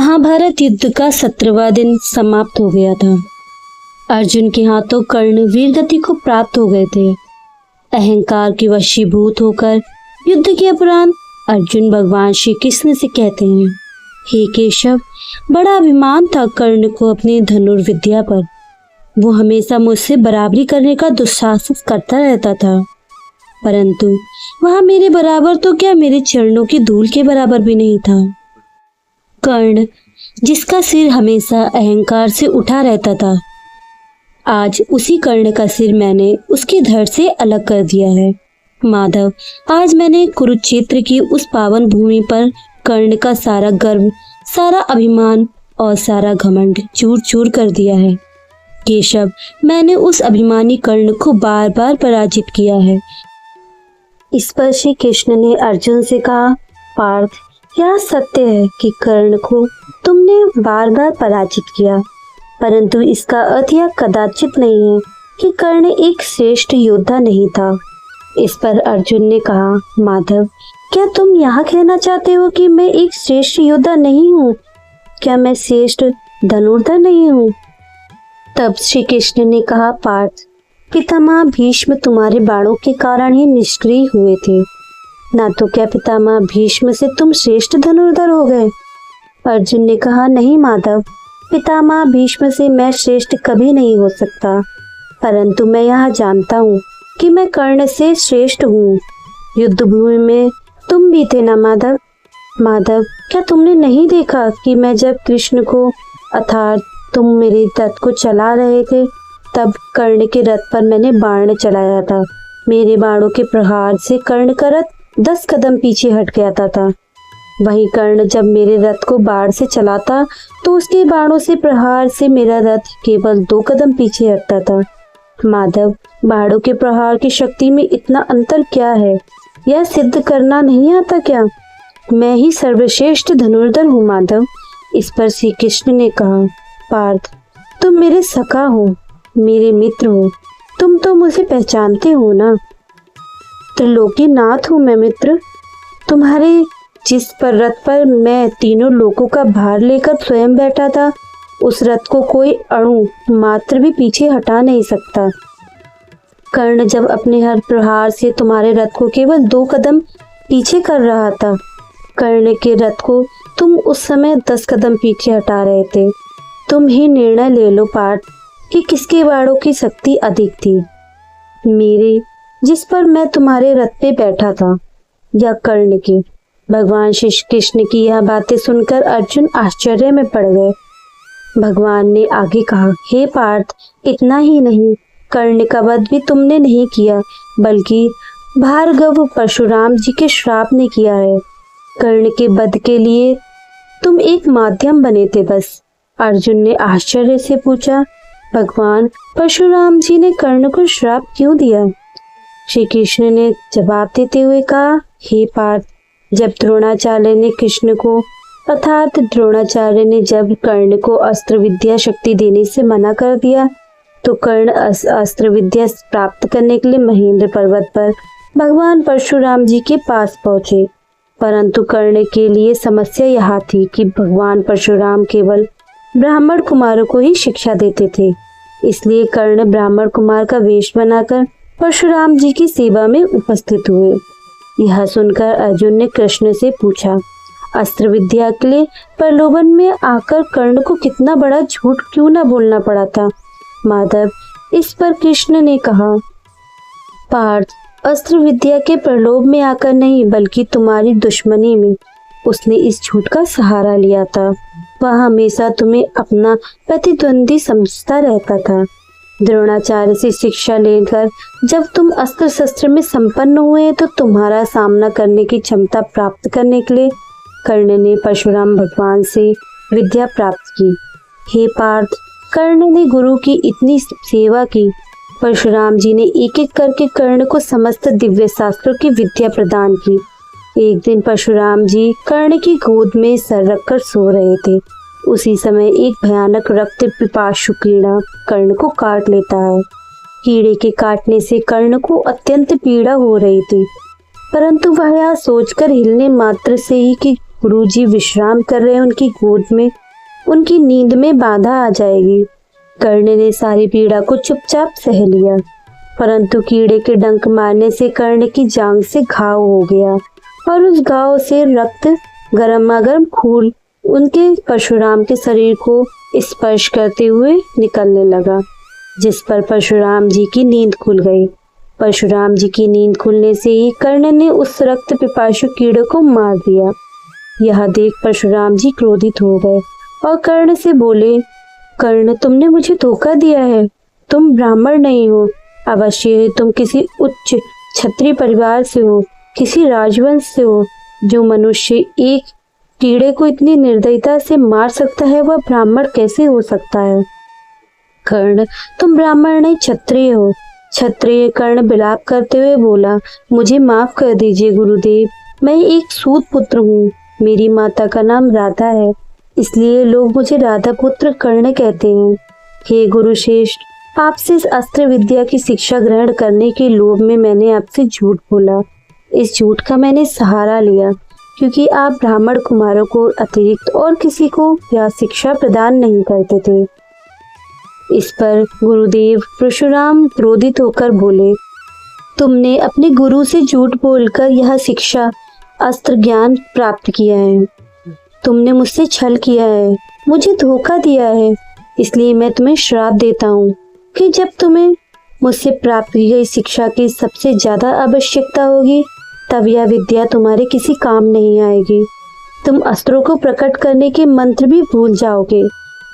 महाभारत युद्ध का 17वां दिन समाप्त हो गया था। अर्जुन के हाथों कर्ण वीरगति को प्राप्त हो गए थे। अहंकार के वशीभूत होकर युद्ध के उपरांत अर्जुन भगवान श्री कृष्ण से कहते हैं, हे केशव, बड़ा अभिमान था कर्ण को अपनी धनुर्विद्या पर। वो हमेशा मुझसे बराबरी करने का दुस्साहस करता रहता था, परंतु वह मेरे बराबर तो क्या, मेरे चरणों की धूल के बराबर भी नहीं था। कर्ण, जिसका सिर हमेशा अहंकार से उठा रहता था, आज उसी कर्ण का सिर मैंने उसके धड़ से अलग कर दिया है। माधव, आज मैंने कुरुक्षेत्र की उस पावन भूमि पर कर्ण का सारा गर्व, सारा अभिमान और सारा घमंड चूर चूर कर दिया है। केशव, मैंने उस अभिमानी कर्ण को बार बार पराजित किया है। इस पर श्री कृष्ण ने अर्जुन से कहा, पार्थ, यह सत्य है कि कर्ण को तुमने बार बार पराजित किया, परंतु इसका अर्थ यह कदाचित नहीं है कि कर्ण एक श्रेष्ठ योद्धा नहीं था। इस पर अर्जुन ने कहा, माधव, क्या तुम यहाँ कहना चाहते हो कि मैं एक श्रेष्ठ योद्धा नहीं हूँ? क्या मैं श्रेष्ठ धनुर्धर नहीं हूँ? तब श्री कृष्ण ने कहा, पार्थ, पितामह भीष्म तुम्हारे बाणों के कारण ही निष्क्रिय हुए थे, ना तो क्या पितामह भीष्म से तुम श्रेष्ठ धनुर्धर हो गए? अर्जुन ने कहा, नहीं माधव, पितामह भीष्म से मैं श्रेष्ठ कभी नहीं हो सकता, परंतु मैं यह जानता हूँ कि मैं कर्ण से श्रेष्ठ हूँ। युद्ध भूमि में तुम भी थे ना माधव? माधव, क्या तुमने नहीं देखा कि मैं जब कृष्ण को अर्थात तुम मेरे रथ को चला रहे थे, तब कर्ण के रथ पर मैंने बाण चलाया था। मेरे बाणों के प्रहार से कर्ण का रथ 10 कदम पीछे हट गया था। वही कर्ण जब मेरे रथ को बाण से चलाता तो उसके बाणों से प्रहार से मेरा रथ केवल 2 कदम पीछे हटता था। माधव, बाणों के प्रहार की शक्ति में इतना अंतर क्या है, यह सिद्ध करना नहीं आता क्या? मैं ही सर्वश्रेष्ठ धनुर्धर हूँ माधव। इस पर श्री कृष्ण ने कहा, पार्थ, तुम मेरे सखा हो, मेरे मित्र हो, तुम तो मुझे पहचानते हो ना। त्रिलोकी नाथ हूँ मैं मित्र। तुम्हारे जिस पर रथ पर मैं तीनों लोकों का भार लेकर स्वयं बैठा था, उस रथ को कोई अणु मात्र भी पीछे हटा नहीं सकता। कर्ण जब अपने हर प्रहार से तुम्हारे रथ को केवल 2 कदम पीछे कर रहा था, कर्ण के रथ को तुम उस समय 10 कदम पीछे हटा रहे थे। तुम ही निर्णय ले लो पार्थ कि किसके बाणों की शक्ति अधिक थी, मेरे जिस पर मैं तुम्हारे रथ पे बैठा था, या कर्ण की? भगवान श्री कृष्ण की यह बातें सुनकर अर्जुन आश्चर्य में पड़ गए। भगवान ने आगे कहा, हे पार्थ, इतना ही नहीं, कर्ण का वध भी तुमने नहीं किया, बल्कि भार्गव परशुराम जी के श्राप ने किया है। कर्ण के वध के लिए तुम एक माध्यम बने थे बस। अर्जुन ने आश्चर्य से पूछा, भगवान, परशुराम जी ने कर्ण को श्राप क्यों दिया? श्री कृष्ण ने जवाब देते हुए कहा, हे पार्थ, जब द्रोणाचार्य ने कृष्ण को अर्थात द्रोणाचार्य ने जब कर्ण को अस्त्र विद्या शक्ति देने से मना कर दिया, तो कर्ण अस्त्र विद्या प्राप्त करने के लिए महेंद्र पर्वत पर भगवान परशुराम जी के पास पहुंचे। परंतु कर्ण के लिए समस्या यह थी कि भगवान परशुराम केवल ब्राह्मण कुमारों को ही शिक्षा देते थे। इसलिए कर्ण ब्राह्मण कुमार का वेश बनाकर परशुराम जी की सेवा में उपस्थित हुए। यह सुनकर अर्जुन ने कृष्ण से पूछा, अस्त्र विद्या के लिए प्रलोभन में आकर कर्ण को कितना बड़ा झूठ क्यों न बोलना पड़ा था? माधव, इस पर कृष्ण ने कहा, पार्थ, अस्त्र विद्या के प्रलोभ में आकर नहीं, बल्कि तुम्हारी दुश्मनी में उसने इस झूठ का सहारा लिया था। वह हमेशा तुम्हें अपना प्रतिद्वंदी समझता रहता था। द्रोणाचार्य से शिक्षा लेकर जब तुम अस्त्र शस्त्र में संपन्न हुए, तो तुम्हारा सामना करने की क्षमता प्राप्त करने के लिए कर्ण ने परशुराम भगवान से विद्या प्राप्त की। हे पार्थ, कर्ण ने गुरु की इतनी सेवा की। परशुराम जी ने एक एक करके कर्ण को समस्त दिव्य शास्त्रों की विद्या प्रदान की। एक दिन परशुराम जी कर्ण की गोद में सर रखकर सो रहे थे। उसी समय एक भयानक रक्त पिपासु कीड़ा कर्ण को काट लेता है। कीड़े के काटने से कर्ण को अत्यंत पीड़ा हो रही थी, परंतु वह यह सोचकर हिलने मात्र से ही कि गुरुजी विश्राम कर रहे हैं उनकी गोद में, उनकी नींद में बाधा आ जाएगी। कर्ण ने सारी पीड़ा को चुपचाप सह लिया, परंतु कीड़े के डंक मारने से कर्ण की जांघ से घाव हो गया और उस घाव से रक्त गर्मागर्म खून उनके परशुराम के शरीर को स्पर्श करते हुए निकलने लगा, जिस पर परशुराम जी की नींद खुल गई। परशुराम जी की नींद खुलने से ही कर्ण ने उस रक्त पिपासु कीड़े को मार दिया। यह देख परशुराम जी क्रोधित हो गए और कर्ण से बोले, कर्ण, तुमने मुझे धोखा दिया है। तुम ब्राह्मण नहीं हो, अवश्य ही तुम किसी उच्च क्षत्रिय परिवार से हो, किसी राजवंश से हो। जो मनुष्य एक कीड़े को इतनी निर्दयता से मार सकता है, वह ब्राह्मण कैसे हो सकता है? कर्ण, तुम ब्राह्मण नहीं, क्षत्रिय हो। क्षत्रिय कर्ण विलाप करते हुए बोला, मुझे माफ कर दीजिए गुरुदेव, मैं एक सूत पुत्र हूँ। मेरी माता का नाम राधा है, इसलिए लोग मुझे राधा पुत्र कर्ण कहते हैं। हे गुरुश्रेष्ठ, आपसे इस अस्त्र विद्या की शिक्षा ग्रहण करने के लोभ में मैंने आपसे झूठ बोला। इस झूठ का मैंने सहारा लिया क्योंकि आप ब्राह्मण कुमारों को अतिरिक्त और किसी को यह शिक्षा प्रदान नहीं करते थे। इस पर गुरुदेव परशुराम क्रोधित होकर बोले, तुमने अपने गुरु से झूठ बोलकर यह शिक्षा अस्त्र ज्ञान प्राप्त किया है। तुमने मुझसे छल किया है, मुझे धोखा दिया है। इसलिए मैं तुम्हें श्राप देता हूँ कि जब तुम्हें मुझसे प्राप्त की गई शिक्षा की सबसे ज्यादा आवश्यकता होगी, तब यह विद्या तुम्हारे किसी काम नहीं आएगी। तुम अस्त्रों को प्रकट करने के मंत्र भी भूल जाओगे।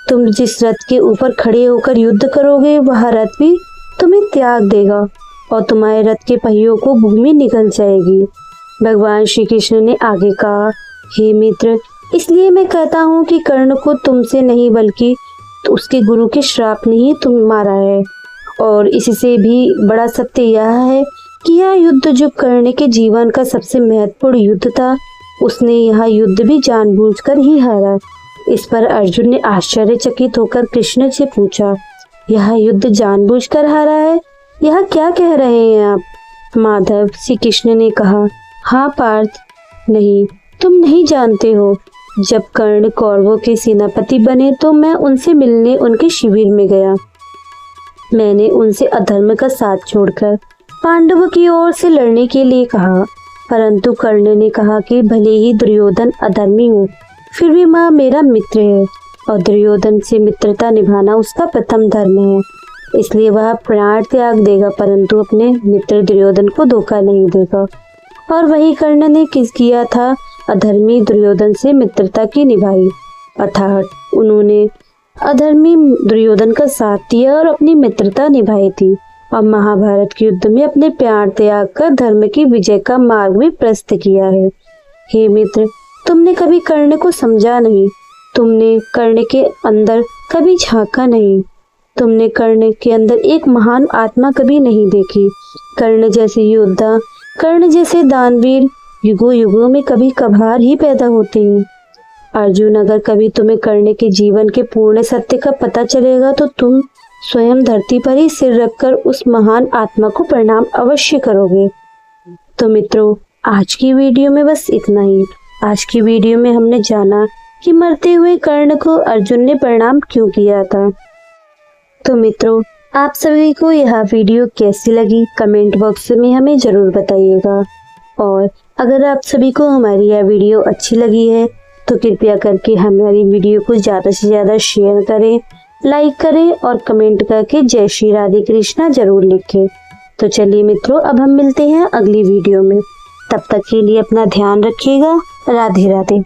तुम जिस रथ के ऊपर खड़े होकर युद्ध करोगे, वह रथ भी तुम्हें त्याग देगा और तुम्हारे रथ के पहियों को भूमि निगल जाएगी। भगवान श्री कृष्ण ने आगे कहा, हे मित्र, इसलिए मैं कहता हूँ कि कर्ण को तुमसे नहीं बल्कि उसके गुरु के श्राप ने ही तुम मारा है। और इससे भी बड़ा सत्य यह है कि यह युद्ध जो कर्ण के जीवन का सबसे महत्वपूर्ण युद्ध था, उसने यह युद्ध भी जानबूझकर ही हारा। इस पर अर्जुन ने आश्चर्यचकित होकर कृष्ण से पूछा, यह युद्ध जानबूझकर हारा है? यह क्या कह रहे हैं आप? माधव, श्री कृष्ण ने कहा, हाँ पार्थ, नहीं, तुम नहीं जानते हो। जब कर्ण कौरवों के सेनापति बने तो मैं उनसे मिलने उनके शिविर में गया। मैंने उनसे अधर्म का साथ छोड़कर पांडवों की ओर से लड़ने के लिए कहा, परंतु कर्ण ने कहा कि भले ही दुर्योधन अधर्मी हो, फिर भी वह मेरा मित्र है और दुर्योधन से मित्रता निभाना उसका प्रथम धर्म है। इसलिए वह प्राण त्याग देगा, परंतु अपने मित्र दुर्योधन को धोखा नहीं देगा। और वही कर्ण ने किस किया था, अधर्मी दुर्योधन से मित्रता की निभाई, अर्थात उन्होंने अधर्मी दुर्योधन का साथ दिया और अपनी मित्रता निभाई थी और महाभारत के युद्ध में अपने प्राण त्याग कर धर्म की विजय का मार्ग भी प्रशस्त किया है। हे मित्र, तुमने कभी कर्ण को समझा नहीं, तुमने कर्ण के अंदर कभी झांका नहीं, तुमने कर्ण के अंदर एक महान आत्मा कभी नहीं देखी। कर्ण जैसे योद्धा, कर्ण जैसे दानवीर युगों युगों में कभी कभार ही पैदा होते हैं। अर्जुन, अगर कभी तुम्हें कर्ण के जीवन के पूर्ण सत्य का पता चलेगा तो तुम स्वयं धरती पर ही सिर रखकर उस महान आत्मा को प्रणाम अवश्य करोगे। तो मित्रों, आज की वीडियो में बस इतना ही। आज की वीडियो में हमने जाना कि मरते हुए कर्ण को अर्जुन ने प्रणाम क्यों किया था। तो मित्रों, आप सभी को यह वीडियो कैसी लगी कमेंट बॉक्स में हमें जरूर बताइएगा। और अगर आप सभी को हमारी यह वीडियो अच्छी लगी है तो कृपया करके हमारी वीडियो को ज़्यादा से ज़्यादा शेयर करें, लाइक करें और कमेंट करके जय श्री राधे कृष्णा जरूर लिखें। तो चलिए मित्रों, अब हम मिलते हैं अगली वीडियो में। तब तक के लिए अपना ध्यान रखिएगा। राधे राधे।